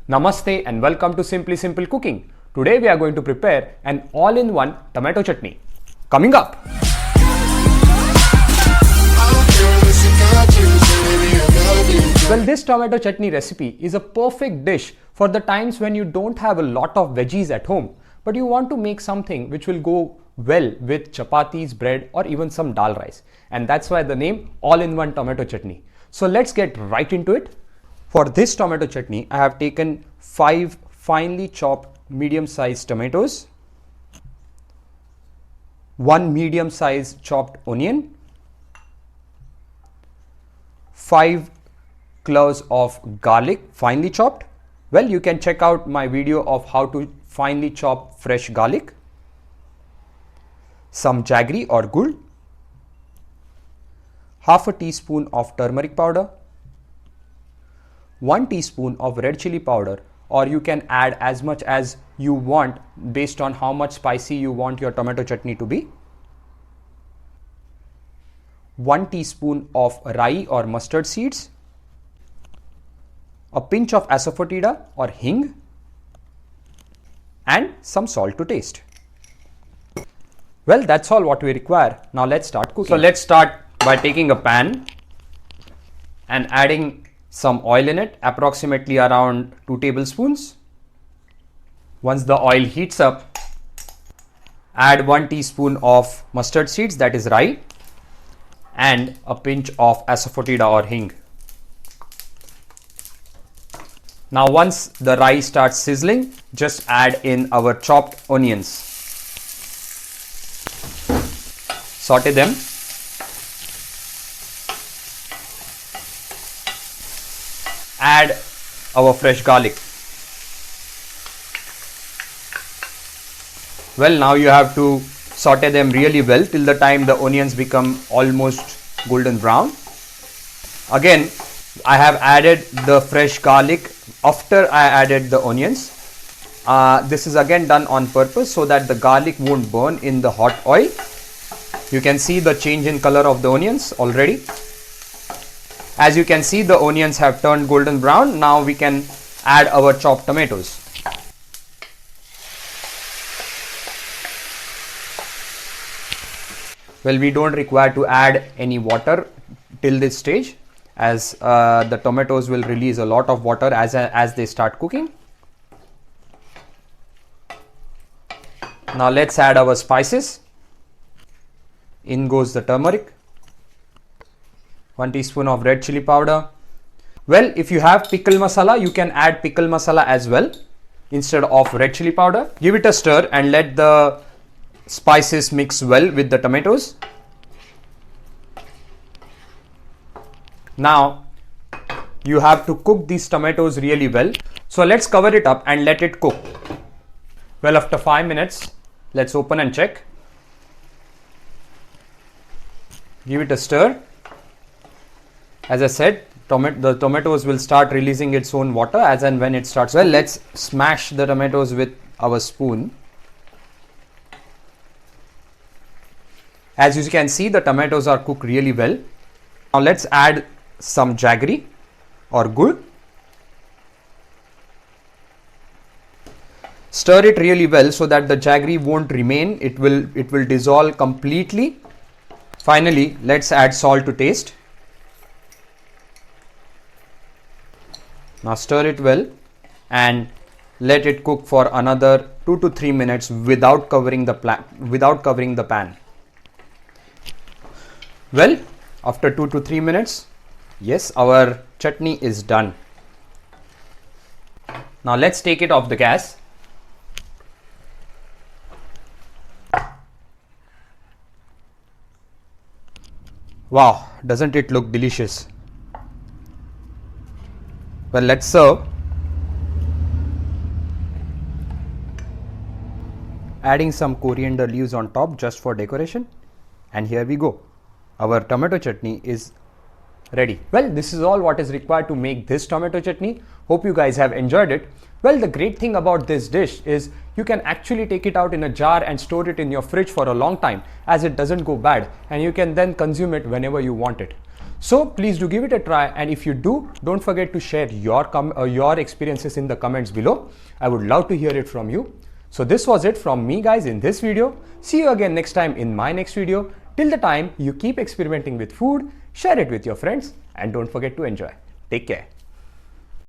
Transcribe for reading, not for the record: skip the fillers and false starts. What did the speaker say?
Namaste and welcome to Simply Simple Cooking. Today we are going to prepare an all-in-one tomato chutney. Coming up! Well, this tomato chutney recipe is a perfect dish for the times when you don't have a lot of veggies at home, but you want to make something which will go well with chapatis, bread or even some dal rice. And that's why the name all-in-one tomato chutney. So let's get right into it. For this tomato chutney, I have taken 5 finely chopped medium-sized tomatoes, 1 medium-sized chopped onion, 5 cloves of garlic finely chopped. Well, you can check out my video of how to finely chop fresh garlic, some jaggery or gur, half a teaspoon of turmeric powder, 1 teaspoon of red chili powder, or you can add as much as you want based on how much spicy you want your tomato chutney to be, 1 teaspoon of rayi or mustard seeds, a pinch of asafoetida or hing, and some salt to taste. Well, that's all what we require. Now let's start cooking. So let's start by taking a pan and adding some oil in it, approximately around 2 tablespoons. Once the oil heats up, add 1 teaspoon of mustard seeds, that is rayi, and a pinch of asafoetida or hing. Now once the rayi starts sizzling, just add in our chopped onions. Saute them. Add our fresh garlic. Well, now you have to saute them really well till the time the onions become almost golden brown. Again, I have added the fresh garlic after I added the onions. This is again done on purpose so that the garlic won't burn in the hot oil. You can see the change in color of the onions already. As you can see, the onions have turned golden brown. Now we can add our chopped tomatoes. Well, we don't require to add any water till this stage, as the tomatoes will release a lot of water as they start cooking. Now let's add our spices. In goes the turmeric, 1 teaspoon of red chili powder. Well, if you have pickle masala, you can add pickle masala as well instead of red chili powder. Give it a stir and let the spices mix well with the tomatoes. Now you have to cook these tomatoes really well. So let's cover it up and let it cook. Well, after 5 minutes, let's open and check. Give it a stir. As I said, the tomatoes will start releasing its own water as and when it starts. Well, let's smash the tomatoes with our spoon. As you can see, the tomatoes are cooked really well. Now let's add some jaggery or gur. Stir it really well so that the jaggery won't remain. It will dissolve completely. Finally, let's add salt to taste. Now stir it well and let it cook for another 2 to 3 minutes without covering the pan. Well, after 2 to 3 minutes, yes, our chutney is done. Now let's take it off the gas. Wow, doesn't it look delicious? Well, let's serve. Adding some coriander leaves on top just for decoration. And here we go. Our tomato chutney is ready. Well, this is all what is required to make this tomato chutney. Hope you guys have enjoyed it. Well, the great thing about this dish is you can actually take it out in a jar and store it in your fridge for a long time, as it doesn't go bad, and you can then consume it whenever you want it. So please do give it a try, and if you do, don't forget to share your experiences in the comments below. I would love to hear it from you. So this was it from me guys in this video. See you again next time in my next video. Till the time, you keep experimenting with food, share it with your friends, and don't forget to enjoy. Take care.